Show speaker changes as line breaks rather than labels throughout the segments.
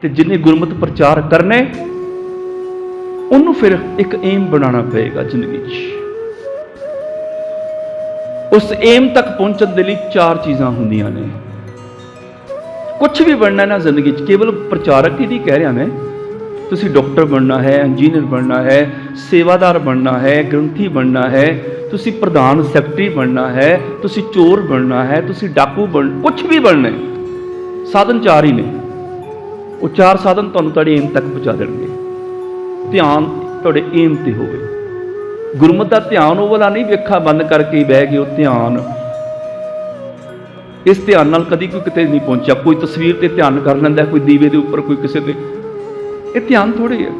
ਤੇ ਜਿਹਨੇ ਗੁਰਮਤਿ ਪ੍ਰਚਾਰ ਕਰਨਾ ਉਹਨੂੰ ਫਿਰ ਇੱਕ ਏਮ ਬਣਾਉਣਾ ਪਏਗਾ ਜ਼ਿੰਦਗੀ 'ਚ। ਉਸ ਏਮ ਤੱਕ ਪਹੁੰਚਣ ਦੇ ਲਈ 4 ਚੀਜ਼ਾਂ ਹੁੰਦੀਆਂ ਨੇ। ਕੁਛ ਵੀ ਬਣਨਾ ਨਾ ਜ਼ਿੰਦਗੀ 'ਚ, ਕੇਵਲ ਪ੍ਰਚਾਰਕ ਹੀ ਨਹੀਂ ਕਹਿ ਰਿਹਾ ਮੈਂ, ਤੁਸੀਂ ਡਾਕਟਰ ਬਣਨਾ ਹੈ, ਇੰਜੀਨੀਅਰ ਬਣਨਾ ਹੈ, ਸੇਵਾਦਾਰ ਬਣਨਾ ਹੈ, ਗ੍ਰੰਥੀ ਬਣਨਾ ਹੈ, ਤੁਸੀਂ ਪ੍ਰਧਾਨ ਸੈਕਟਰੀ ਬਣਨਾ ਹੈ, ਤੁਸੀਂ ਚੋਰ ਬਣਨਾ ਹੈ, ਤੁਸੀਂ ਡਾਕੂ ਕੁਛ ਵੀ ਬਣਨਾ ਹੈ, ਸਾਧਨ 4 ਹੀ ਨੇ। ਉਹ 4 ਸਾਧਨ ਤੁਹਾਨੂੰ ਤੁਹਾਡੇ ਏਮ ਤੱਕ ਪਹੁੰਚਾ ਦੇਣਗੇ। ਧਿਆਨ ਤੁਹਾਡੇ ਏਮ ਤੇ ਹੋਵੇ। ਗੁਰਮਤਿ ਦਾ ਧਿਆਨ ਉਹ ਵਾਲਾ ਨਹੀਂ ਵੀ ਅੱਖਾਂ ਬੰਦ ਕਰਕੇ ਬਹਿ ਗਏ। ਉਹ ਧਿਆਨ, ਇਸ ਧਿਆਨ ਨਾਲ ਕਦੀ ਕੋਈ ਕਿਤੇ ਨਹੀਂ ਪਹੁੰਚਿਆ। ਕੋਈ ਤਸਵੀਰ ਤੇ ਧਿਆਨ ਕਰ ਲੈਂਦਾ, ਕੋਈ ਦੀਵੇ ਦੇ ਉੱਪਰ, ਕੋਈ ਕਿਸੇ ਤੇ। ਇਹ ਧਿਆਨ ਥੋੜ੍ਹੇ ਹੈ।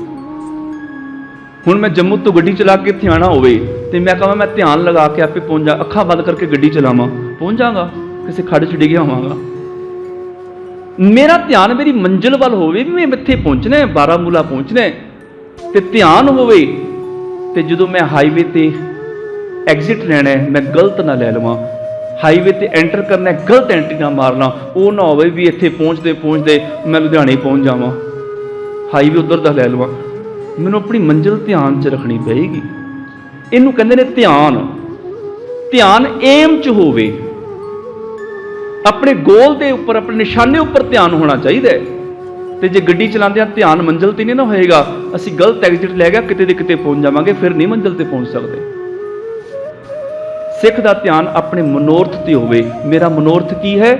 ਹੁਣ ਮੈਂ ਜੰਮੂ ਤੋਂ ਗੱਡੀ ਚਲਾ ਕੇ ਇੱਥੇ ਆਉਣਾ ਹੋਵੇ ਤੇ ਮੈਂ ਕਹਾਂ ਮੈਂ ਧਿਆਨ ਲਗਾ ਕੇ ਆਪੇ ਪਹੁੰਚ ਜਾ, ਅੱਖਾਂ ਬੰਦ ਕਰਕੇ ਗੱਡੀ ਚਲਾਵਾਂ, ਪਹੁੰਚ ਜਾਵਾਂਗਾ? ਕਿਸੇ ਖੱਡ 'ਚ ਡਿੱਗਿਆ ਹੋਵਾਂਗਾ। ਮੇਰਾ ਧਿਆਨ ਮੇਰੀ ਮੰਜ਼ਿਲ ਵੱਲ ਹੋਵੇ ਵੀ ਮੈਂ ਇੱਥੇ ਪਹੁੰਚਣਾ, ਬਾਰਾਮੂਲਾ ਪਹੁੰਚਣਾ, ਤੇ ਧਿਆਨ ਹੋਵੇ। ਤੇ ਜਦੋਂ ਮੈਂ ਹਾਈਵੇ ਤੇ ਐਗਜ਼ਿਟ ਲੈਣਾ, ਮੈਂ ਗਲਤ ਨਾ ਲੈ ਲਵਾਂ। ਹਾਈਵੇ ਤੇ ਐਂਟਰ ਕਰਨਾ, ਗਲਤ ਐਂਟਰੀ ਨਾ ਮਾਰਨਾ। ਉਹ ਨਾ ਹੋਵੇ ਵੀ ਇੱਥੇ ਪਹੁੰਚਦੇ ਪਹੁੰਚਦੇ ਮੈਂ ਲੁਧਿਆਣੇ ਪਹੁੰਚ ਜਾਵਾਂ, ਹਾਈਵੇ ਉੱਧਰ ਦਾ ਲੈ ਲਵਾਂ। ਮੈਨੂੰ ਆਪਣੀ ਮੰਜ਼ਿਲ ਧਿਆਨ 'ਚ ਰੱਖਣੀ ਪਏਗੀ। ਇਹਨੂੰ ਕਹਿੰਦੇ ਨੇ ਧਿਆਨ। ਧਿਆਨ ਏਮ 'ਚ ਹੋਵੇ, ਆਪਣੇ ਗੋਲ ਦੇ ਉੱਪਰ, ਆਪਣੇ ਨਿਸ਼ਾਨੇ ਉੱਪਰ ਧਿਆਨ ਹੋਣਾ ਚਾਹੀਦਾ ਹੈ। ਤੇ ਜੇ ਗੱਡੀ ਚਲਾਉਂਦੇ ਆ ਧਿਆਨ ਮੰਜ਼ਿਲ ਤੇ ਨਹੀਂ ਨਾ ਹੋਏਗਾ, ਅਸੀਂ ਗਲਤ ਐਗਜ਼ਿਟ ਲੈ ਗਿਆ, ਕਿਤੇ ਦੇ ਕਿਤੇ ਪਹੁੰਚ ਜਾਵਾਂਗੇ, ਫਿਰ ਨਹੀਂ ਮੰਜ਼ਿਲ ਤੇ ਪਹੁੰਚ ਸਕਦੇ। ਸਿੱਖ ਦਾ ਧਿਆਨ ਆਪਣੇ ਮਨੋਰਥ ਤੇ ਹੋਵੇ। ਮੇਰਾ ਮਨੋਰਥ ਕੀ ਹੈ?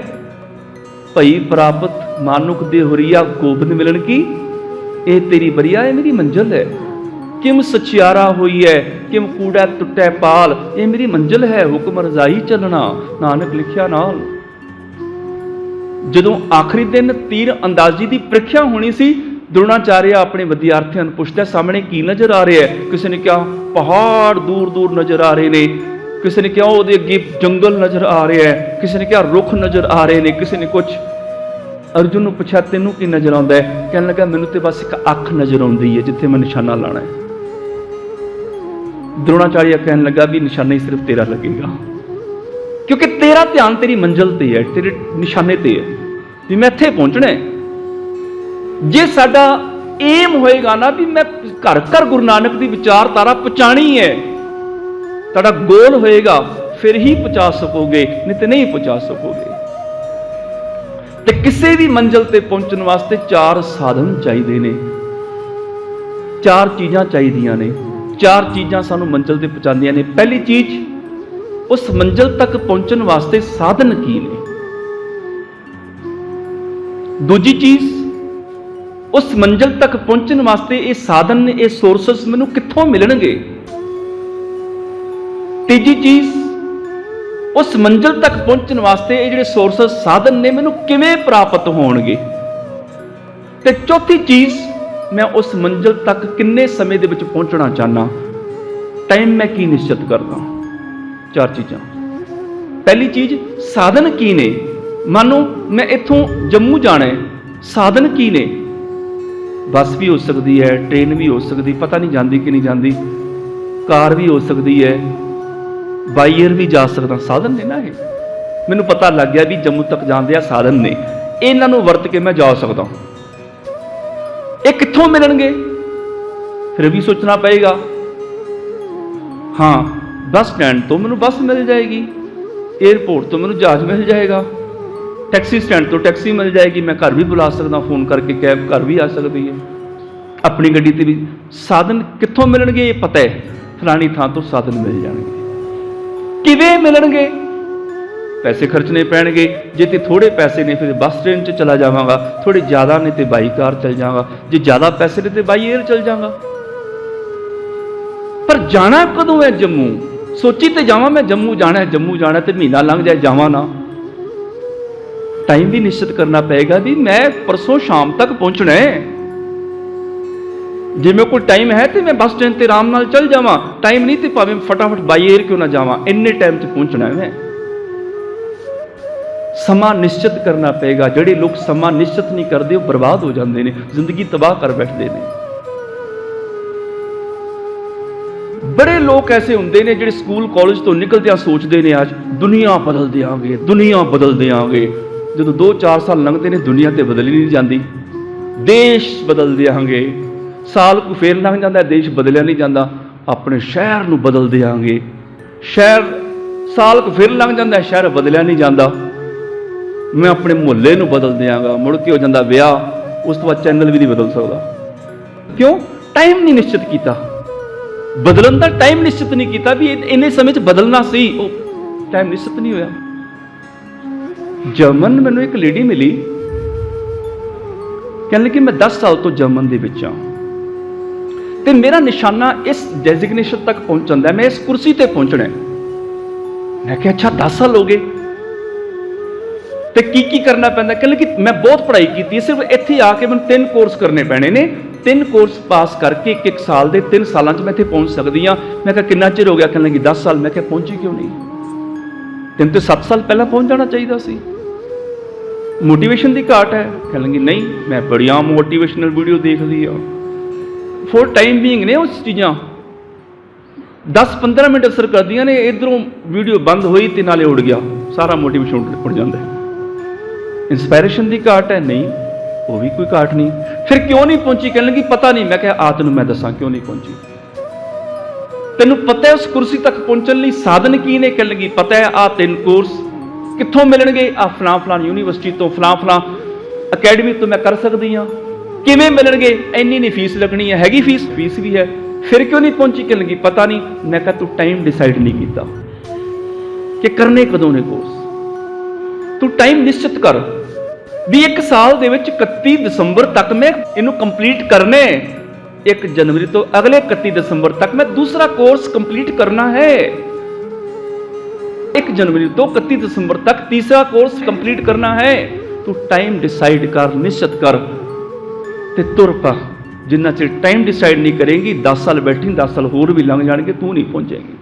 ਭਈ ਪ੍ਰਾਪਤ ਮਾਨੁਖ ਦੇ ਹੁਰੀਆ ਗੋਬਿੰਦ ਮਿਲਣ ਕੀ, ਇਹ ਤੇਰੀ ਬਰੀਆ, ਇਹ ਮੇਰੀ ਮੰਜ਼ਿਲ ਹੈ। ਕਿਮ ਸਚਿਆਰਾ ਹੋਈ ਹੈ, ਕਿਮ ਕੂੜਾ ਟੁੱਟੈ ਪਾਲ, ਇਹ ਮੇਰੀ ਮੰਜ਼ਿਲ ਹੈ। ਹੁਕਮ ਰਜ਼ਾਈ ਚੱਲਣਾ, ਨਾਨਕ ਲਿਖਿਆ ਨਾਲ। ਜਦੋਂ ਆਖਰੀ ਦਿਨ ਤੀਰ ਅੰਦਾਜ਼ੀ ਦੀ ਪ੍ਰੀਖਿਆ ਹੋਣੀ ਸੀ, ਦ੍ਰੋਣਾਚਾਰਿਆ ਆਪਣੇ ਵਿਦਿਆਰਥੀਆਂ ਨੂੰ ਪੁੱਛਦਾ, ਸਾਹਮਣੇ ਕੀ ਨਜ਼ਰ ਆ ਰਿਹਾ ਹੈ? ਕਿਸੇ ਨੇ ਕਿਹਾ ਪਹਾੜ ਦੂਰ ਦੂਰ ਨਜ਼ਰ ਆ ਰਹੇ ਨੇ, ਕਿਸੇ ਨੇ ਕਿਹਾ ਉਹਦੇ ਅੱਗੇ ਜੰਗਲ ਨਜ਼ਰ ਆ ਰਿਹਾ ਹੈ, ਕਿਸੇ ਨੇ ਕਿਹਾ ਰੁੱਖ ਨਜ਼ਰ ਆ ਰਹੇ ਨੇ, ਕਿਸੇ ਨੇ ਕੁਛ। ਅਰਜੁਨ ਨੂੰ ਪੁੱਛਿਆ ਤੈਨੂੰ ਕੀ ਨਜ਼ਰ ਆਉਂਦਾ ਹੈ? ਕਹਿਣ ਲੱਗਾ ਮੈਨੂੰ ਤੇ ਬਸ ਇੱਕ ਅੱਖ ਨਜ਼ਰ ਆਉਂਦੀ ਹੈ ਜਿੱਥੇ ਮੈਂ ਨਿਸ਼ਾਨਾ ਲਾਣਾ ਹੈ। ਦ੍ਰੋਣਾਚਾਰਿਆ ਕਹਿਣ ਲੱਗਾ ਵੀ ਨਿਸ਼ਾਨਾ ਹੀ ਸਿਰਫ ਤੇਰਾ ਲੱਗੇਗਾ, ਕਿਉਂਕਿ ਤੇਰਾ ਧਿਆਨ ਤੇਰੀ ਮੰਜ਼ਿਲ ਤੇ ਹੈ, ਤੇਰੇ ਨਿਸ਼ਾਨੇ ਤੇ ਹੈ ਵੀ ਮੈਂ ਇੱਥੇ ਪਹੁੰਚਣਾ ਹੈ। ਜੇ ਸਾਡਾ ਏਮ ਹੋਏਗਾ ਨਾ ਵੀ ਮੈਂ ਘਰ ਘਰ ਗੁਰੂ ਨਾਨਕ ਦੀ ਵਿਚਾਰਧਾਰਾ ਪਹੁੰਚਾਣੀ ਹੈ, ਤੁਹਾਡਾ ਗੋਲ ਹੋਏਗਾ, ਫਿਰ ਹੀ ਪਹੁੰਚਾ ਸਕੋਗੇ, ਨਹੀਂ ਤੇ ਨਹੀਂ ਪਹੁੰਚਾ ਸਕੋਗੇ। ਤੇ ਕਿਸੇ ਵੀ ਮੰਜ਼ਿਲ ਤੇ ਪਹੁੰਚਣ ਵਾਸਤੇ 4 ਸਾਧਨ ਚਾਹੀਦੇ ਨੇ, 4 ਚੀਜ਼ਾਂ ਚਾਹੀਦੀਆਂ ਨੇ। 4 ਚੀਜ਼ਾਂ ਸਾਨੂੰ ਮੰਜ਼ਿਲ ਤੇ ਪਹੁੰਚਾਉਂਦੀਆਂ ਨੇ। ਪਹਿਲੀ ਚੀਜ਼, ਉਸ ਮੰਜ਼ਿਲ ਤੱਕ ਪਹੁੰਚਣ ਵਾਸਤੇ ਸਾਧਨ ਕੀ ਨੇ। ਦੂਜੀ ਚੀਜ਼, ਉਸ ਮੰਜ਼ਿਲ ਤੱਕ ਪਹੁੰਚਣ ਵਾਸਤੇ ਇਹ ਸਾਧਨ ਨੇ, ਇਹ ਸੋਰਸਸ ਮੈਨੂੰ ਕਿੱਥੋਂ ਮਿਲਣਗੇ। ਤੀਜੀ ਚੀਜ਼, ਉਸ ਮੰਜ਼ਿਲ ਤੱਕ ਪਹੁੰਚਣ ਵਾਸਤੇ ਇਹ ਜਿਹੜੇ ਸੋਰਸਸ ਸਾਧਨ ਨੇ ਮੈਨੂੰ ਕਿਵੇਂ ਪ੍ਰਾਪਤ ਹੋਣਗੇ। ਤੇ ਚੌਥੀ ਚੀਜ਼, ਮੈਂ ਉਸ ਮੰਜ਼ਿਲ ਤੱਕ ਕਿੰਨੇ ਸਮੇਂ ਦੇ ਵਿੱਚ ਪਹੁੰਚਣਾ ਚਾਹਨਾ, ਟਾਈਮ ਮੈਂ ਕੀ ਨਿਸ਼ਚਿਤ ਕਰਦਾ। 4 ਚੀਜ਼ਾਂ। ਪਹਿਲੀ ਚੀਜ਼, ਸਾਧਨ ਕੀ ਨੇ। ਮੰਨ ਲਓ ਮੈਂ ਇੱਥੋਂ ਜੰਮੂ ਜਾਣਾ ਹੈ, ਸਾਧਨ ਕੀ ਨੇ। ਬੱਸ ਵੀ ਹੋ ਸਕਦੀ ਹੈ, ਟ੍ਰੇਨ ਵੀ ਹੋ ਸਕਦੀ, ਪਤਾ ਨਹੀਂ ਜਾਂਦੀ ਕਿ ਨਹੀਂ ਜਾਂਦੀ, ਕਾਰ ਵੀ ਹੋ ਸਕਦੀ ਹੈ, ਬਾਈ ਏਅਰ ਵੀ ਜਾ ਸਕਦਾ, ਸਾਧਨ ਨੇ ਨਾ ਇਹ। ਮੈਨੂੰ ਪਤਾ ਲੱਗ ਗਿਆ ਵੀ ਜੰਮੂ ਤੱਕ ਜਾਂਦੇ ਆ ਸਾਧਨ ਨੇ, ਇਹਨਾਂ ਨੂੰ ਵਰਤ ਕੇ ਮੈਂ ਜਾ ਸਕਦਾ। ਇਹ ਕਿੱਥੋਂ ਮਿਲਣਗੇ, ਫਿਰ ਵੀ ਸੋਚਣਾ ਪਏਗਾ। ਹਾਂ, ਬੱਸ ਸਟੈਂਡ ਤੋਂ ਮੈਨੂੰ ਬੱਸ ਮਿਲ ਜਾਏਗੀ, ਏਅਰਪੋਰਟ ਤੋਂ ਮੈਨੂੰ ਜਹਾਜ਼ ਮਿਲ ਜਾਏਗਾ, ਟੈਕਸੀ ਸਟੈਂਡ ਤੋਂ ਟੈਕਸੀ ਮਿਲ ਜਾਏਗੀ, ਮੈਂ ਘਰ ਵੀ ਬੁਲਾ ਸਕਦਾ ਫੋਨ ਕਰਕੇ, ਕੈਬ ਘਰ ਵੀ ਆ ਸਕਦੀ ਹੈ, ਆਪਣੀ ਗੱਡੀ ਤੇ ਵੀ। ਸਾਧਨ ਕਿੱਥੋਂ ਮਿਲਣਗੇ ਇਹ ਪਤਾ ਹੈ, ਫਲਾਣੀ ਥਾਂ ਤੋਂ ਸਾਧਨ ਮਿਲ ਜਾਣਗੇ। ਕਿਵੇਂ ਮਿਲਣਗੇ, ਪੈਸੇ ਖਰਚਣੇ ਪੈਣਗੇ। ਜੇ ਤੇ ਥੋੜੇ ਪੈਸੇ ਨੇ ਫਿਰ ਬੱਸ ਟ੍ਰੇਨ 'ਚ ਚਲਾ ਜਾਵਾਂਗਾ, ਥੋੜੇ ਜ਼ਿਆਦਾ ਨੇ ਤੇ ਬਾਈ ਕਾਰ ਚਲ ਜਾਵਾਂਗਾ, ਜੇ ਜ਼ਿਆਦਾ ਪੈਸੇ ਨੇ ਤੇ ਬਾਈ ਏਅਰ ਚਲ ਜਾਵਾਂਗਾ। ਪਰ ਜਾਣਾ ਕਦੋਂ ਹੈ ਜੰਮੂ, ਸੋਚੀ ਤੇ ਜਾਵਾਂ ਮੈਂ ਜੰਮੂ ਜਾਣਾ ਹੈ, ਜੰਮੂ ਜਾਣਾ ਤੇ ਮਹੀਨਾ ਲੰਘ ਜਾਏ ਜਾਵਾਂ ਨਾ। ਟਾਈਮ ਵੀ ਨਿਸ਼ਚਿਤ ਕਰਨਾ ਪਏਗਾ ਵੀ ਮੈਂ ਪਰਸੋਂ ਸ਼ਾਮ ਤੱਕ ਪਹੁੰਚਣਾ ਹੈ। ਜੇ ਮੇਰੇ ਕੋਲ ਟਾਈਮ ਹੈ ਤੇ ਮੈਂ ਬੱਸ ਸਟੈਂਡ ਤੇ ਆਰਾਮ ਨਾਲ ਚੱਲ ਜਾਵਾਂ, ਟਾਈਮ ਨਹੀਂ ਤੇ ਭਾਵੇਂ ਫਟਾਫਟ ਬਾਈ ਏਅਰ ਕਿਉਂ ਨਾ ਜਾਵਾਂ, ਇੰਨੇ ਟਾਈਮ 'ਚ ਪਹੁੰਚਣਾ ਹੈ ਮੈਂ। ਸਮਾਂ ਨਿਸ਼ਚਿਤ ਕਰਨਾ ਪਏਗਾ। ਜਿਹੜੇ ਲੋਕ ਸਮਾਂ ਨਿਸ਼ਚਿਤ ਨਹੀਂ ਕਰਦੇ ਉਹ ਬਰਬਾਦ ਹੋ ਜਾਂਦੇ ਨੇ, ਜ਼ਿੰਦਗੀ ਤਬਾਹ ਕਰ ਬੈਠਦੇ ਨੇ। ਬੜੇ ਲੋਕ ਐਸੇ ਹੁੰਦੇ ਨੇ ਜਿਹੜੇ ਸਕੂਲ ਕਾਲਜ ਤੋਂ ਨਿਕਲਦਿਆਂ ਸੋਚਦੇ ਨੇ ਅੱਜ ਦੁਨੀਆ ਬਦਲ ਦਿਆਂਗੇ, ਦੁਨੀਆ ਬਦਲ ਦਿਆਂਗੇ। ਜਦੋਂ 2-4 ਸਾਲ ਲੰਘਦੇ ਨੇ ਦੁਨੀਆ ਤੇ ਬਦਲ ਹੀ ਨਹੀਂ ਜਾਂਦੀ। देश बदल देंगे। साल को फेर लंघ जाता, देश बदलिया नहीं जाता, अपने शहर नूं बदल देंगे। शहर साल को फिर लंघ जाता, शहर बदलिया नहीं जाता, मैं अपने मुहल्ले नूं बदल देंगा। मुड़ के हो जाता विआह, उस तो बाद चैनल भी नहीं बदल सकता। क्यों? टाइम नहीं निश्चित किया, बदलन का टाइम निश्चित नहीं किया भी इन्ने समय च बदलना सी, टाइम निश्चित नहीं होया। जर्मन मैनू एक लेडी मिली, कहने लगी मैं 10 साल तो जर्मन दे विच हां ते मेरा निशाना इस डेजिग्नेशन तक पहुंचण दा, मैं इस कुर्सी ते पहुंचना है। मैं कहा अच्छा 10 साल हो गए ते की करना पैंदा? कहने लगी मैं बहुत पढ़ाई की, सिर्फ इत्थे आके मैं 3 कोर्स करने पैने ने, 3 कोर्स पास करके एक साल दे 3 सालों च मैं इत्थे पहुंच सकदी हां। मैं कहा कितना चिर हो गया? कहने लगी 10 साल। मैं कहा पहुंची क्यों नहीं? तेन तो 7 साल पहला पहुंच जाना चाहिए सी। मोटिवेशन की घाट है? कहने लगी नहीं, मैं बड़िया मोटिवेशनल वीडियो देख ली आ, फॉर टाइम बीइंग ने उस चीज़ां 10-15 मिनट असर कर दियां ने, इधरों वीडियो बंद हुई तो नाले उड़ गया, सारा मोटिवेशन उड़ जाता है। इंस्पायरेशन की घाट है? नहीं, वो भी कोई घाट नहीं। फिर क्यों नहीं पहुंची? कहने लगी पता नहीं। मैं कहा आ तेनों मैं दसा क्यों नहीं पहुंची? तेनों पता है उस कुर्सी तक पहुंचने लिए साधन की ने? कहने लगी पता है, आ 3 कोर्स कित्थों मिलणगे? आ फलां फलां यूनीवर्सिटी तो, फलां फलां अकैडमी तो मैं कर सकती हाँ। किवें मिलणगे? इन्नी नहीं फीस लगनी है, हैगी फीस? फीस भी है। फिर क्यों नहीं पहुंची? कहने लगी पता नहीं। मैं कहा तू टाइम डिसाइड नहीं किया कि करने कदों ने कोर्स, तू टाइम निश्चित कर भी 1 साल दे विच 31 दसंबर तक मैं इनू कंप्लीट करने, 1 जनवरी तो अगले 31 दिसंबर तक मैं दूसरा कोर्स कंप्लीट करना है। 1 जनवरी तो 31 दिसंबर तक तीसरा कोर्स कंप्लीट करना है। तू टाइम डिसाइड कर, निश्चित कर ते तुर पा। जिन्ना चिर टाइम डिसाइड नहीं करेंगी 10 साल बैठी, 10 साल होर भी लंघ जाएंगे, तू नहीं पहुंचेगी।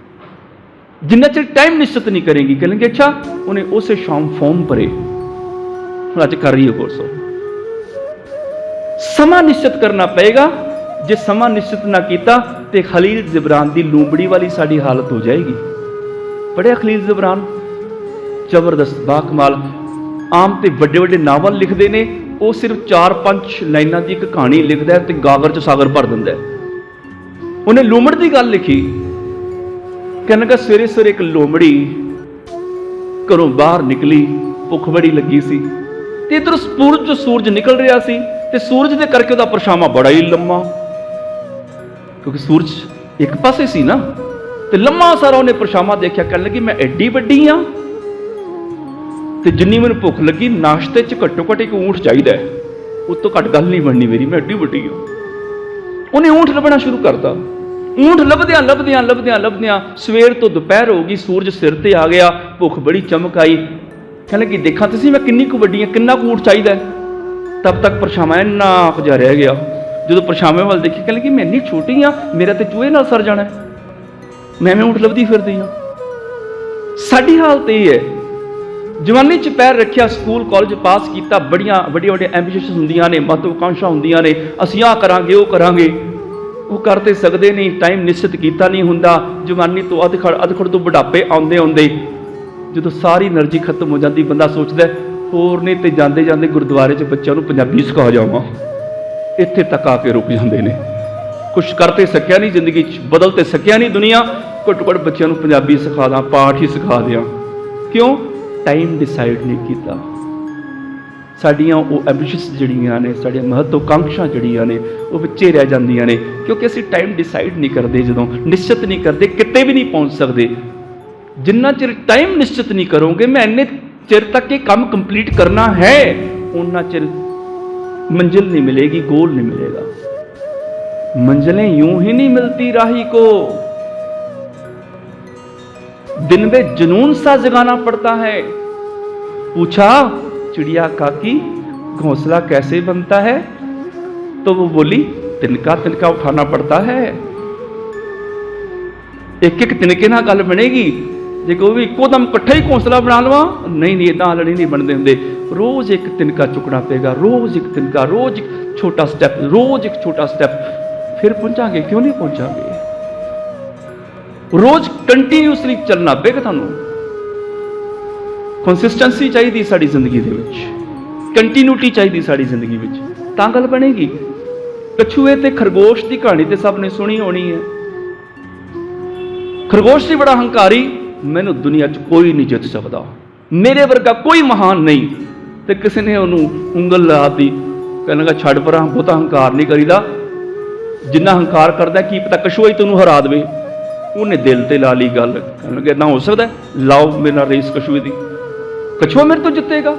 जिन्ना चिर टाइम निश्चित नहीं करेंगी, कहेंगे अच्छा उन्हें उसे शाम फॉर्म भरे, अज कर रही है कोर्स। समा निश्चित करना पएगा, जे समा निश्चित ना किया तो खलील जिब्रान की लूंबड़ी वाली साड़ी हालत हो जाएगी। पढ़िया खलील जिब्रान? जबरदस्त, बाकमाल। आम तो वड्डे वड्डे नावल लिखते हैं, वो सिर्फ 4-5 लाइनों की एक कहानी लिखता है तो गागर च सागर भर दिंदा है। उन्हें लूमड़ की गल लिखी, कहने लगा सवेरे सवेरे एक लोमड़ी घरों बाहर निकली, भुख बड़ी लगी सी ते इधर सूरज निकल रहा सी ते सूरज के करके उसका परछावां बड़ा ही लम्मा, क्योंकि सूरज एक पासे सी ना, ते लम्मा सारा उन्हें परछावां देखा। कहने लगी मैं एडी वड्डी हाँ ते जिन्नी मैनूं भुख लगी नाश्ते च घट्टो घट्ट एक ऊंठ चाहिए, उस तो घट गल नहीं बननी मेरी, मैं एडी वड्डी हाँ। उन्हें ऊंठ लभना शुरू करता। ऊंठ लभदियां लभदियां लभदियां लभदियां सवेर तो दोपहर हो गई, सूरज सिर ते आ गया, भुख बड़ी चमक आई। कहने लगी देखा तो सी मैं किन्नी कु वड्डी हाँ, किन्ना कु ऊंठ चाहिए। तब तक परछावां इन्ना कुछ रह गया। जो परछावे वाल देखी, कहने लगी मैं इन्नी छोटी हाँ, मेरा तो चूहे नाल सर जाना है, मैं ऊंठ लभदी फिरदी हाँ। साडी हालत यह है, जवानी च पैर रखिया, स्कूल कॉलेज पास किया, बड़िया वड्डिया वड्डिया एंबीशियस होंदियां ने, महत्वाकांक्षा होंदियां ने, असीं आ करांगे वो करांगे, वो कर तो सकते नहीं, टाइम निश्चित किया नहीं हुंदा। जवानी तो अधखड़ तो बुढ़ापे आउंदे आउंदे जो सारी एनर्जी खत्म हो जाती, बंदा सोचता होर नहीं तो जाते जाते गुरुद्वारे च बच्चों को पंजाबी सिखा जावां, इत्थे तक आके रुक जाते हैं। कुछ कर तो सकिया नहीं, जिंदगी बदल तो सकिया नहीं दुनिया, घट्टो घट्ट बच्चों को पंजाबी सिखा दा, पाठ ही सिखा दियां। क्यों? टाइम डिसाइड नहीं किया। साड़ियाँ वो एंबिशियस जड़ियाँ ने, साड़ियाँ महत्वाकांक्षा जड़ियाँ ने वो विचे रह जांदियां ने, क्योंकि असीं टाइम डिसाइड नहीं करते, जदों निश्चित नहीं करते किते भी नहीं पहुँच सकते। जिन्ना चिर टाइम निश्चित नहीं करोगे मैं इन्ने चिर तक ये काम कंप्लीट करना है, उन्ना चिर मंजिल नहीं मिलेगी, गोल नहीं मिलेगा। मंजिलें यूं ही नहीं मिलती राही को, दिन में जुनून सा जगाना पड़ता है। पूछा चिड़िया काकी घोंसला कैसे बनता है, तो वो बोली तिनका तिनका उठाना पड़ता है। एक एक तिनके ना गल बनेगी, जे कोई भी इको दम कट्ठा ही घोंसला बना लवा, नहीं नहीं इदा लड़ी नहीं बनते होंगे। रोज एक तिनका चुकना पेगा, रोज एक तिनका, रोज एक छोटा स्टैप, रोज एक छोटा स्टैप, फिर पहुंचांगे। क्यों नहीं पहुंचांगे? रोज कंटीन्यूअसली चलना पेगा। थानू कंसिस्टेंसी चाहिए साड़ी जिंदगी दे विच, कंटीन्यूटी चाहिए साड़ी जिंदगी विच। ਤਾਂ ਗੱਲ ਬਣੇਗੀ। ਕਛੂਏ ਤੇ ਖਰਗੋਸ਼ ਦੀ ਕਹਾਣੀ ਤੇ ਸਭ ਨੇ ਸੁਣੀ ਹੋਣੀ ਹੈ। ਖਰਗੋਸ਼ ਸੀ ਬੜਾ ਹੰਕਾਰੀ, ਮੈਨੂੰ ਦੁਨੀਆ 'ਚ ਕੋਈ ਨਹੀਂ ਜਿੱਤ ਸਕਦਾ, ਮੇਰੇ ਵਰਗਾ ਕੋਈ ਮਹਾਨ ਨਹੀਂ। ਤੇ ਕਿਸੇ ਨੇ ਉਹਨੂੰ ਉਂਗਲ ਲਾਤੀ, ਕਹਿਣ ਲੱਗਾ ਛੱਡ ਪਰਾਂ, ਬਹੁਤਾ ਹੰਕਾਰ ਨਹੀਂ ਕਰੀਦਾ, ਜਿੰਨਾ ਹੰਕਾਰ ਕਰਦਾ ਕੀ ਪਤਾ ਕਛੂਆ ਹੀ ਤੈਨੂੰ ਹਰਾ ਦੇਵੇ। ਉਹਨੇ ਦਿਲ ਤੇ ਲਾ ਲਈ ਗੱਲ, ਕਹਿਣ ਲੱਗੇ ਨਾ ਹੋ ਸਕਦਾ, ਲਾਓ ਮੇਰੇ ਨਾਲ ਰੇਸ ਕਛੂਏ ਦੀ, ਕਛੂਆ ਮੇਰੇ ਤੋਂ ਜਿੱਤੇਗਾ।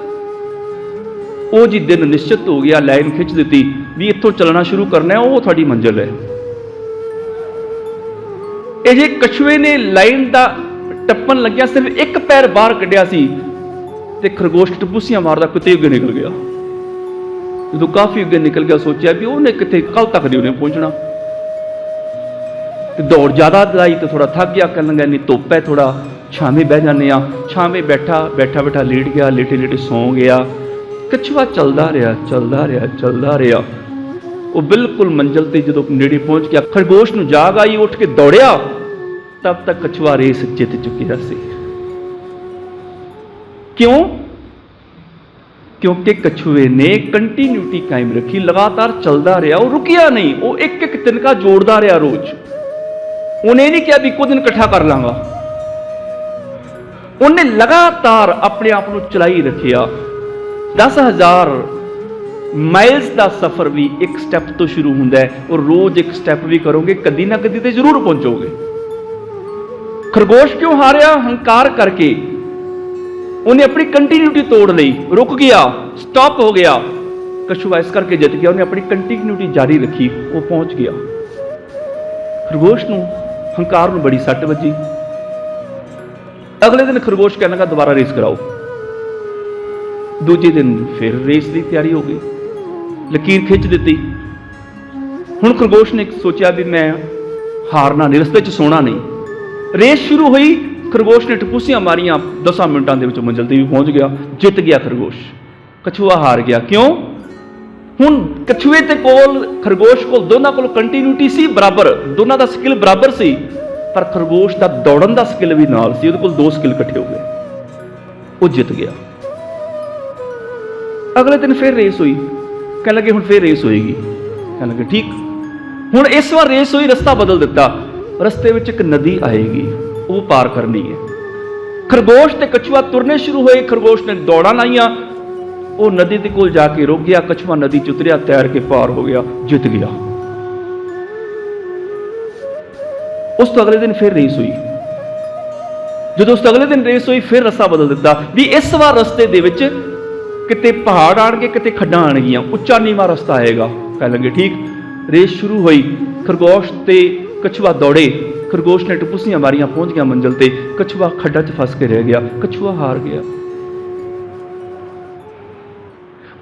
ਉਹ ਜੀ ਦਿਨ ਨਿਸ਼ਚਿਤ ਹੋ ਗਿਆ, ਲਾਈਨ ਖਿੱਚ ਦਿੱਤੀ ਵੀ ਇੱਥੋਂ ਚੱਲਣਾ ਸ਼ੁਰੂ ਕਰਨਾ, ਉਹ ਤੁਹਾਡੀ ਮੰਜ਼ਿਲ ਹੈ। ਇਹ ਜੇ ਕਛੂਏ ਨੇ ਲਾਈਨ ਦਾ ਟੱਪਣ ਲੱਗਿਆ ਸਿਰਫ ਇੱਕ ਪੈਰ ਬਾਹਰ ਕੱਢਿਆ ਸੀ ਤੇ ਖਰਗੋਸ਼ ਟਪੂਸੀਆਂ ਮਾਰਦਾ ਕਿਤੇ ਅੱਗੇ ਨਿਕਲ ਗਿਆ। ਜਦੋਂ ਕਾਫੀ ਅੱਗੇ ਨਿਕਲ ਗਿਆ ਸੋਚਿਆ ਵੀ ਉਹਨੇ ਕਿਤੇ ਕੱਲ ਤੱਕ ਨਹੀਂ ਉਹਨੇ ਪਹੁੰਚਣਾ, ਤੇ ਦੌੜ ਜ਼ਿਆਦਾ ਲਾਈ ਤੇ ਥੋੜਾ ਥੱਕ ਗਿਆ, ਕਹਿਣ ਲੱਗਾ ਨਹੀਂ ਧੁੱਪ ਹੈ, ਥੋੜਾ ਛਾਵੇਂ ਬਹਿ ਜਾਂਦੇ ਆ। ਛਾਵੇਂ ਬੈਠਾ ਲੇਟ ਗਿਆ, ਲੇਟੇ ਸੌਂ ਗਿਆ। ਕਛੂਆ ਚੱਲਦਾ ਰਿਹਾ। ਉਹ ਬਿਲਕੁਲ ਮੰਜ਼ਿਲ ਤੇ ਜਦੋਂ ਨੇੜੇ ਪਹੁੰਚ ਗਿਆ, ਖਰਗੋਸ਼ ਨੂੰ ਜਾਗ ਆਈ, ਉੱਠ ਕੇ ਦੌੜਿਆ। ਤਬ ਤੱਕ ਕਛੂਆ ਰੇਸ ਜਿੱਤ ਚੁੱਕਿਆ ਸੀ। ਕਿਉਂ? ਕਿਉਂਕਿ ਕਛੂਏ ਨੇ ਕੰਟੀਨਿਊਟੀ ਕਾਇਮ ਰੱਖੀ, ਲਗਾਤਾਰ ਚੱਲਦਾ ਰਿਹਾ, ਉਹ ਰੁਕਿਆ ਨਹੀਂ, ਉਹ ਇੱਕ ਇੱਕ ਤਿਨਕਾ ਜੋੜਦਾ ਰਿਹਾ ਰੋਜ਼। ਉਹਨੇ ਨਹੀਂ ਕਿਹਾ ਵੀ ਇੱਕੋ ਦਿਨ ਇਕੱਠਾ ਕਰ ਲਾਂਗਾ, ਉਹਨੇ ਲਗਾਤਾਰ ਆਪਣੇ ਆਪ ਨੂੰ ਚਲਾਈ ਰੱਖਿਆ। 10,000 ਮਾਈਲਸ ਦਾ ਸਫ਼ਰ ਵੀ ਇੱਕ ਸਟੈਪ ਤੋਂ ਸ਼ੁਰੂ ਹੁੰਦਾ ਹੈ, ਔਰ ਰੋਜ਼ ਇੱਕ ਸਟੈਪ ਵੀ ਕਰੋਗੇ, ਕਦੀ ਨਾ ਕਦੀ ਤੇ ਜ਼ਰੂਰ ਪਹੁੰਚੋਗੇ। ਖਰਗੋਸ਼ ਕਿਉਂ ਹਾਰਿਆ? ਹੰਕਾਰ ਕਰਕੇ। ਉਹਨੇ ਆਪਣੀ ਕੰਟੀਨਿਊਟੀ ਤੋੜ ਲਈ, ਰੁਕ ਗਿਆ, ਸਟਾਪ ਹੋ ਗਿਆ। ਕਛੂਆ ਇਸ ਕਰਕੇ ਜਿੱਤ ਗਿਆ, ਉਹਨੇ ਆਪਣੀ ਕੰਟੀਨਿਊਟੀ ਜਾਰੀ ਰੱਖੀ, ਉਹ ਪਹੁੰਚ ਗਿਆ। ਖਰਗੋਸ਼ ਨੂੰ ਹੰਕਾਰ ਨੂੰ ਬੜੀ ਸੱਟ ਵੱਜੀ। ਅਗਲੇ ਦਿਨ ਖਰਗੋਸ਼ ਕਹਿਣ ਲੱਗਾ ਦੁਬਾਰਾ ਰੇਸ ਕਰਾਓ। ਦੂਜੇ ਦਿਨ ਫਿਰ ਰੇਸ ਦੀ ਤਿਆਰੀ ਹੋ ਗਈ, ਲਕੀਰ ਖਿੱਚ ਦਿੱਤੀ। ਹੁਣ ਖਰਗੋਸ਼ ਨੇ ਸੋਚਿਆ ਵੀ ਮੈਂ ਹਾਰਨਾ ਨਹੀਂ, ਰਸਤੇ 'ਚ ਸੋਣਾ ਨਹੀਂ। ਰੇਸ ਸ਼ੁਰੂ ਹੋਈ, ਖਰਗੋਸ਼ ਨੇ ਟਪੂਸੀਆਂ ਮਾਰੀਆਂ, 10 ਮਿੰਟਾਂ ਦੇ ਵਿੱਚ ਮੰਜ਼ਿਲ ਤੇ ਵੀ ਪਹੁੰਚ ਗਿਆ, ਜਿੱਤ ਗਿਆ ਖਰਗੋਸ਼। ਕਛੂਆ ਹਾਰ ਗਿਆ। ਕਿਉਂ? ਹੁਣ ਕਛੂਏ ਤੇ ਕੋਲ, ਖਰਗੋਸ਼ ਕੋਲ, ਦੋਨਾਂ ਕੋਲ ਕੰਟੀਨਿਊਟੀ ਸੀ ਬਰਾਬਰ, ਦੋਨਾਂ ਦਾ ਸਕਿੱਲ ਬਰਾਬਰ ਸੀ, ਪਰ ਖਰਗੋਸ਼ ਦਾ ਦੌੜਨ ਦਾ ਸਕਿੱਲ ਵੀ ਨਾਲ ਸੀ, ਉਹਦੇ ਕੋਲ 2 ਸਕਿੱਲ ਇਕੱਠੇ ਹੋ ਗਏ, ਉਹ ਜਿੱਤ ਗਿਆ। ਅਗਲੇ ਦਿਨ ਫਿਰ ਰੇਸ ਹੋਈ, ਕਹਿਣ ਲੱਗੇ ਹੁਣ ਫਿਰ ਰੇਸ ਹੋਏਗੀ। ਕਹਿਣ ਲੱਗੇ ਠੀਕ। ਹੁਣ ਇਸ ਵਾਰ ਰੇਸ ਹੋਈ, ਰਸਤਾ ਬਦਲ ਦਿੱਤਾ, ਰਸਤੇ ਵਿੱਚ ਇੱਕ ਨਦੀ ਆਏਗੀ, ਉਹ ਪਾਰ ਕਰਨੀ ਹੈ। ਖਰਗੋਸ਼ ਤੇ ਕਛੂਆ ਤੁਰਨੇ ਸ਼ੁਰੂ ਹੋਏ, ਖਰਗੋਸ਼ ਨੇ ਦੌੜਾਂ ਲਾਈਆਂ, ਉਹ ਨਦੀ ਦੇ ਕੋਲ ਜਾ ਕੇ ਰੁਕ ਗਿਆ, ਕਛੂਆ ਨਦੀ 'ਚ ਉਤਰਿਆ, ਤੈਰ ਕੇ ਪਾਰ ਹੋ ਗਿਆ, ਜਿੱਤ ਗਿਆ। ਉਸ ਤੋਂ ਅਗਲੇ ਦਿਨ ਫਿਰ ਰੇਸ ਹੋਈ। ਜਦੋਂ ਉਸ ਤੋਂ ਅਗਲੇ ਦਿਨ ਰੇਸ ਹੋਈ, ਫਿਰ ਰਸਤਾ ਬਦਲ ਦਿੱਤਾ ਵੀ ਇਸ ਵਾਰ ਰਸਤੇ ਦੇ ਵਿੱਚ ਕਿਤੇ ਪਹਾੜ ਆਣਗੇ, ਕਿਤੇ ਖੱਡਾਂ ਆਣਗੀਆਂ, ਉੱਚਾ ਨੀਵਾਂ ਰਸਤਾ ਆਏਗਾ। ਕਹਿ ਲੱਗੇ ਠੀਕ। ਰੇਸ ਸ਼ੁਰੂ ਹੋਈ, ਖਰਗੋਸ਼ ਤੇ ਕਛੂਆ ਦੌੜੇ, ਖਰਗੋਸ਼ ਨੇ ਟਪੂਸੀਆਂ ਮਾਰੀਆਂ, ਪਹੁੰਚ ਗਿਆ ਮੰਜ਼ਿਲ ਤੇ, ਕਛੂਆ ਖੱਡਾ 'ਚ ਫਸ ਕੇ ਰਹਿ ਗਿਆ, ਕਛੂਆ ਹਾਰ ਗਿਆ।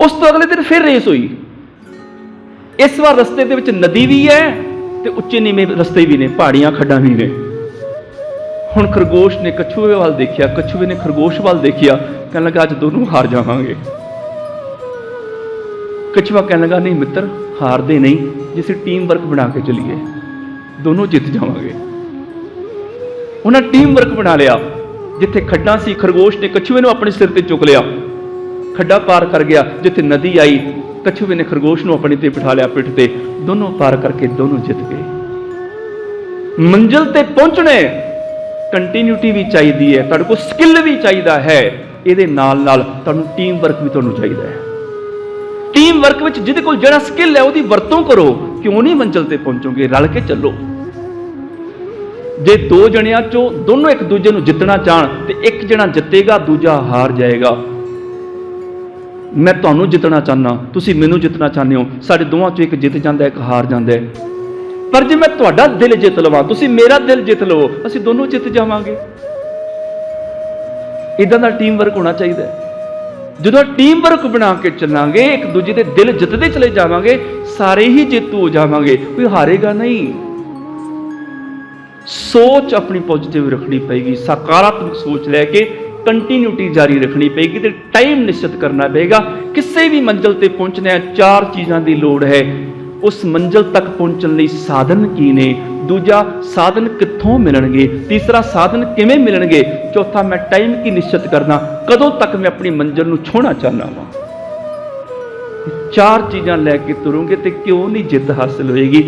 ਉਸ ਤੋਂ ਅਗਲੇ ਦਿਨ ਫਿਰ ਰੇਸ ਹੋਈ। ਇਸ ਵਾਰ ਰਸਤੇ ਦੇ ਵਿੱਚ ਨਦੀ ਵੀ ਹੈ ਤੇ ਉੱਚੇ ਨੀਵੇਂ ਰਸਤੇ ਵੀ ਨੇ, ਪਹਾੜੀਆਂ ਖੱਡਾਂ ਵੀ ਨੇ। ਹੁਣ ਖਰਗੋਸ਼ ਨੇ ਕਛੂਏ ਵੱਲ ਦੇਖਿਆ, ਕਛੂਏ ਨੇ ਖਰਗੋਸ਼ ਵੱਲ ਦੇਖਿਆ, ਕਹਿਣ ਲੱਗਾ ਅੱਜ ਦੋਨੋਂ ਹਾਰ ਜਾਵਾਂਗੇ। ਕਛੂਆ ਕਹਿਣ ਲੱਗਾ ਨਹੀਂ ਮਿੱਤਰ, ਹਾਰਦੇ ਨਹੀਂ, ਜੇ ਅਸੀਂ ਟੀਮ ਵਰਕ ਬਣਾ ਕੇ ਚੱਲੀਏ ਦੋਨੋਂ ਜਿੱਤ ਜਾਵਾਂਗੇ। ਉਹਨਾਂ ਟੀਮ ਵਰਕ ਬਣਾ ਲਿਆ। ਜਿੱਥੇ ਖੱਡਾਂ ਸੀ, ਖਰਗੋਸ਼ ਨੇ ਕਛੂਏ ਨੂੰ ਆਪਣੇ ਸਿਰ ਤੇ ਚੁੱਕ ਲਿਆ, ਖੱਡਾ ਪਾਰ ਕਰ ਗਿਆ। ਜਿੱਥੇ ਨਦੀ ਆਈ, ਕਛੂਏ ਨੇ ਖਰਗੋਸ਼ ਨੂੰ ਆਪਣੇ ਤੇ ਬਿਠਾ ਲਿਆ ਪਿੱਠ ਤੇ, ਦੋਨੋਂ ਪਾਰ ਕਰਕੇ ਦੋਨੋਂ ਜਿੱਤ ਗਏ। ਮੰਜ਼ਿਲ ਤੇ ਪਹੁੰਚਣੇ ਕੰਟੀਨਿਊਟੀ ਵੀ ਚਾਹੀਦੀ ਹੈ, ਤੁਹਾਡੇ ਕੋਲ ਸਕਿੱਲ ਵੀ ਚਾਹੀਦਾ ਹੈ, ਇਹਦੇ ਨਾਲ ਨਾਲ ਤੁਹਾਨੂੰ ਟੀਮ ਵਰਕ ਵੀ ਤੁਹਾਨੂੰ ਚਾਹੀਦਾ ਹੈ। ਟੀਮ ਵਰਕ ਵਿੱਚ ਜਿਹਦੇ ਕੋਲ ਜਿਹੜਾ ਸਕਿੱਲ ਹੈ ਉਹਦੀ ਵਰਤੋਂ ਕਰੋ, ਕਿਉਂ ਨਹੀਂ ਮੰਜ਼ਿਲ ਤੇ ਪਹੁੰਚੋਗੇ। ਰਲ ਕੇ ਚੱਲੋ। ਜੇ 2 ਜਣਿਆਂ ਚੋਂ ਦੋਨੋਂ ਇੱਕ ਦੂਜੇ ਨੂੰ ਜਿੱਤਣਾ ਚਾਹਣ ਤੇ ਇੱਕ ਜਣਾ ਜਿੱਤੇਗਾ, ਦੂਜਾ ਹਾਰ ਜਾਏਗਾ। ਮੈਂ ਤੁਹਾਨੂੰ ਜਿੱਤਣਾ ਚਾਹੁੰਦਾ, ਤੁਸੀਂ ਮੈਨੂੰ ਜਿੱਤਣਾ ਚਾਹੁੰਦੇ ਹੋ, ਸਾਡੇ ਦੋਵਾਂ ਚੋਂ ਇੱਕ ਜਿੱਤ ਜਾਂਦਾ, ਇੱਕ ਹਾਰ ਜਾਂਦਾ ਹੈ। ਪਰ ਜੇ ਮੈਂ ਤੁਹਾਡਾ ਦਿਲ ਜਿੱਤ ਲਵਾਂ, ਤੁਸੀਂ ਮੇਰਾ ਦਿਲ ਜਿੱਤ ਲਵੋ, ਅਸੀਂ ਦੋਨੋਂ ਜਿੱਤ ਜਾਵਾਂਗੇ। ਇਦਾਂ ਦਾ ਟੀਮ ਵਰਕ ਹੋਣਾ ਚਾਹੀਦਾ ਹੈ। ਜਦੋਂ ਟੀਮ ਵਰਕ ਬਣਾ ਕੇ ਚੱਲਾਂਗੇ, ਇੱਕ ਦੂਜੇ ਦੇ ਦਿਲ ਜਿੱਤਦੇ ਚਲੇ ਜਾਵਾਂਗੇ, ਸਾਰੇ ਹੀ ਜੇਤੂ ਹੋ ਜਾਵਾਂਗੇ, ਕੋਈ ਹਾਰੇਗਾ ਨਹੀਂ। ਸੋਚ ਆਪਣੀ ਪੋਜ਼ਿਟਿਵ ਰੱਖਣੀ ਪਏਗੀ, ਸਕਾਰਾਤਮਕ ਸੋਚ ਲੈ ਕੇ ਕੰਟੀਨਿਊਟੀ ਜਾਰੀ ਰੱਖਣੀ ਪਏਗੀ ਤੇ ਟਾਈਮ ਨਿਸ਼ਚਿਤ ਕਰਨਾ ਪਏਗਾ। ਕਿਸੇ ਵੀ ਮੰਜ਼ਿਲ ਤੇ ਪਹੁੰਚਣਾ ਹੈ, 4 ਚੀਜ਼ਾਂ ਦੀ ਲੋੜ ਹੈ। ਉਸ ਮੰਜ਼ਿਲ ਤੱਕ ਪਹੁੰਚਣ ਲਈ ਸਾਧਨ ਕੀ ਨੇ, ਦੂਜਾ ਸਾਧਨ ਕਿੱਥੋਂ ਮਿਲਣਗੇ, ਤੀਸਰਾ ਸਾਧਨ ਕਿਵੇਂ ਮਿਲਣਗੇ, ਚੌਥਾ ਮੈਂ ਟਾਈਮ ਕੀ ਨਿਸ਼ਚਿਤ ਕਰਨਾ, ਕਦੋਂ ਤੱਕ ਮੈਂ ਆਪਣੀ ਮੰਜ਼ਿਲ ਨੂੰ ਛੂਹਣਾ ਚਾਹੁੰਦਾ ਹਾਂ। ਚਾਰ ਚੀਜ਼ਾਂ ਲੈ ਕੇ ਤੁਰੋਗੇ ਤੇ ਕਿਉਂ ਨਹੀਂ ਜਿੱਤ ਹਾਸਲ ਹੋਏਗੀ।